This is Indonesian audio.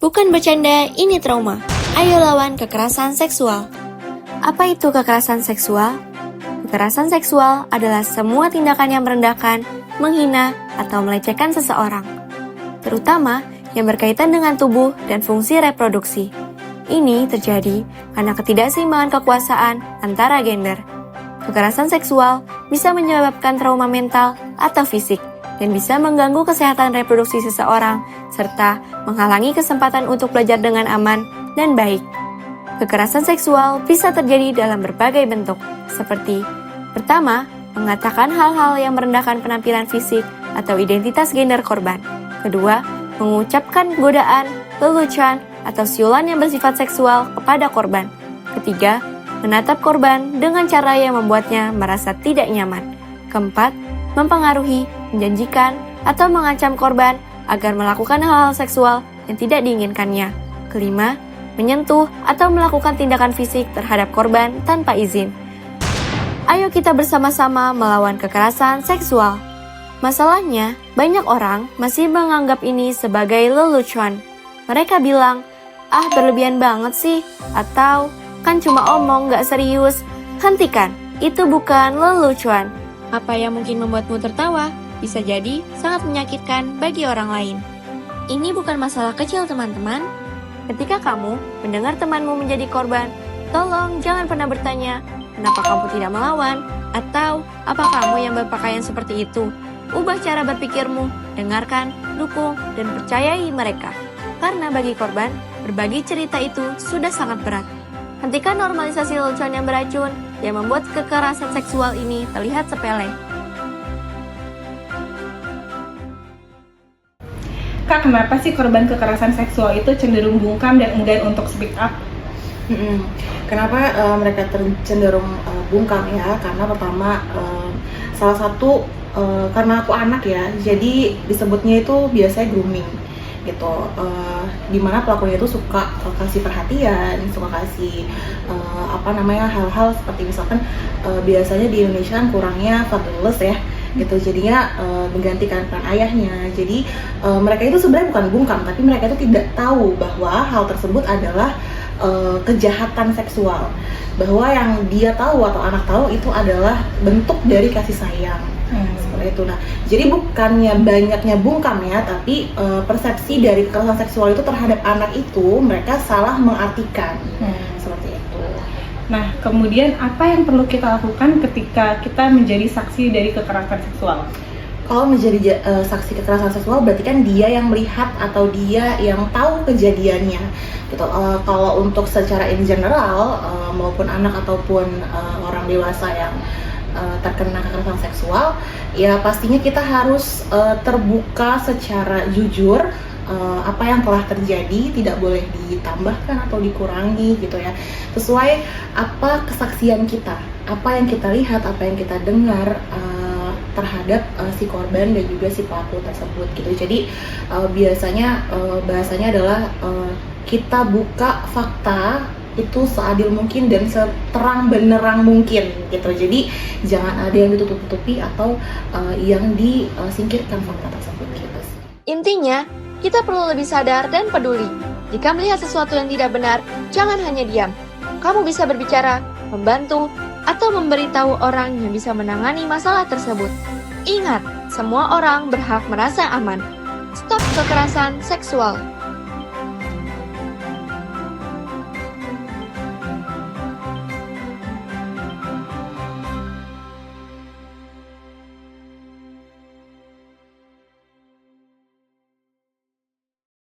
Bukan bercanda, ini trauma. Ayo lawan kekerasan seksual. Apa itu kekerasan seksual? Kekerasan seksual adalah semua tindakan yang merendahkan, menghina, atau melecehkan seseorang, terutama yang berkaitan dengan tubuh dan fungsi reproduksi. Ini terjadi karena ketidakseimbangan kekuasaan antara gender. Kekerasan seksual bisa menyebabkan trauma mental atau fisik dan bisa mengganggu kesehatan reproduksi seseorang serta menghalangi kesempatan untuk belajar dengan aman dan baik. Kekerasan seksual bisa terjadi dalam berbagai bentuk, seperti pertama, mengatakan hal-hal yang merendahkan penampilan fisik atau identitas gender korban. Kedua, mengucapkan godaan, lelucon, atau siulan yang bersifat seksual kepada korban. Ketiga, menatap korban dengan cara yang membuatnya merasa tidak nyaman. Keempat, mempengaruhi, menjanjikan, atau mengancam korban agar melakukan hal-hal seksual yang tidak diinginkannya. Kelima, menyentuh atau melakukan tindakan fisik terhadap korban tanpa izin. Ayo kita bersama-sama melawan kekerasan seksual. Masalahnya, banyak orang masih menganggap ini sebagai lelucon. Mereka bilang, berlebihan banget sih, atau kan cuma omong gak serius. Hentikan, itu bukan lelucon. Apa yang mungkin membuatmu tertawa, bisa jadi sangat menyakitkan bagi orang lain. Ini bukan masalah kecil teman-teman. Ketika kamu mendengar temanmu menjadi korban, tolong jangan pernah bertanya, kenapa kamu tidak melawan? Atau, apa kamu yang berpakaian seperti itu? Ubah cara berpikirmu, dengarkan, dukung, dan percayai mereka. Karena bagi korban, berbagi cerita itu sudah sangat berat. Hentikan normalisasi lelucon yang beracun yang membuat kekerasan seksual ini terlihat sepele. Kak, kenapa sih korban kekerasan seksual itu cenderung bungkam dan enggan untuk speak up? Kenapa mereka cenderung bungkam ya? Karena pertama, salah satu karena aku anak ya, jadi disebutnya itu biasanya grooming gitu. Dimana pelakunya itu suka kasih perhatian, suka kasih hal-hal seperti misalkan biasanya di Indonesia kan kurangnya fatherless ya. Gitu, jadinya menggantikan peran ayahnya. Jadi mereka itu sebenarnya bukan bungkam, tapi mereka itu tidak tahu bahwa hal tersebut adalah kejahatan seksual, bahwa yang dia tahu atau anak tahu itu adalah bentuk dari kasih sayang. Seperti itu. Nah, jadi bukannya banyaknya bungkam ya, tapi persepsi dari kekerasan seksual itu terhadap anak itu mereka salah mengartikan. Seperti itu. Nah, kemudian apa yang perlu kita lakukan ketika kita menjadi saksi dari kekerasan seksual? Kalau menjadi saksi kekerasan seksual berarti kan dia yang melihat atau dia yang tahu kejadiannya. Gitu. Kalau untuk secara in general maupun anak ataupun orang dewasa yang terkena kekerasan seksual, ya pastinya kita harus terbuka secara jujur. Apa yang telah terjadi tidak boleh ditambahkan atau dikurangi gitu ya, sesuai apa kesaksian kita, apa yang kita lihat, apa yang kita dengar terhadap si korban dan juga si pelaku tersebut gitu. Jadi biasanya bahasanya adalah kita buka fakta itu seadil mungkin dan seterang benerang mungkin gitu. Jadi jangan ada yang ditutup-tutupi atau yang disingkirkan fakta tersebut gitu. Intinya, kita perlu lebih sadar dan peduli. Jika melihat sesuatu yang tidak benar, jangan hanya diam. Kamu bisa berbicara, membantu, atau memberitahu orang yang bisa menangani masalah tersebut. Ingat, semua orang berhak merasa aman. Stop kekerasan seksual.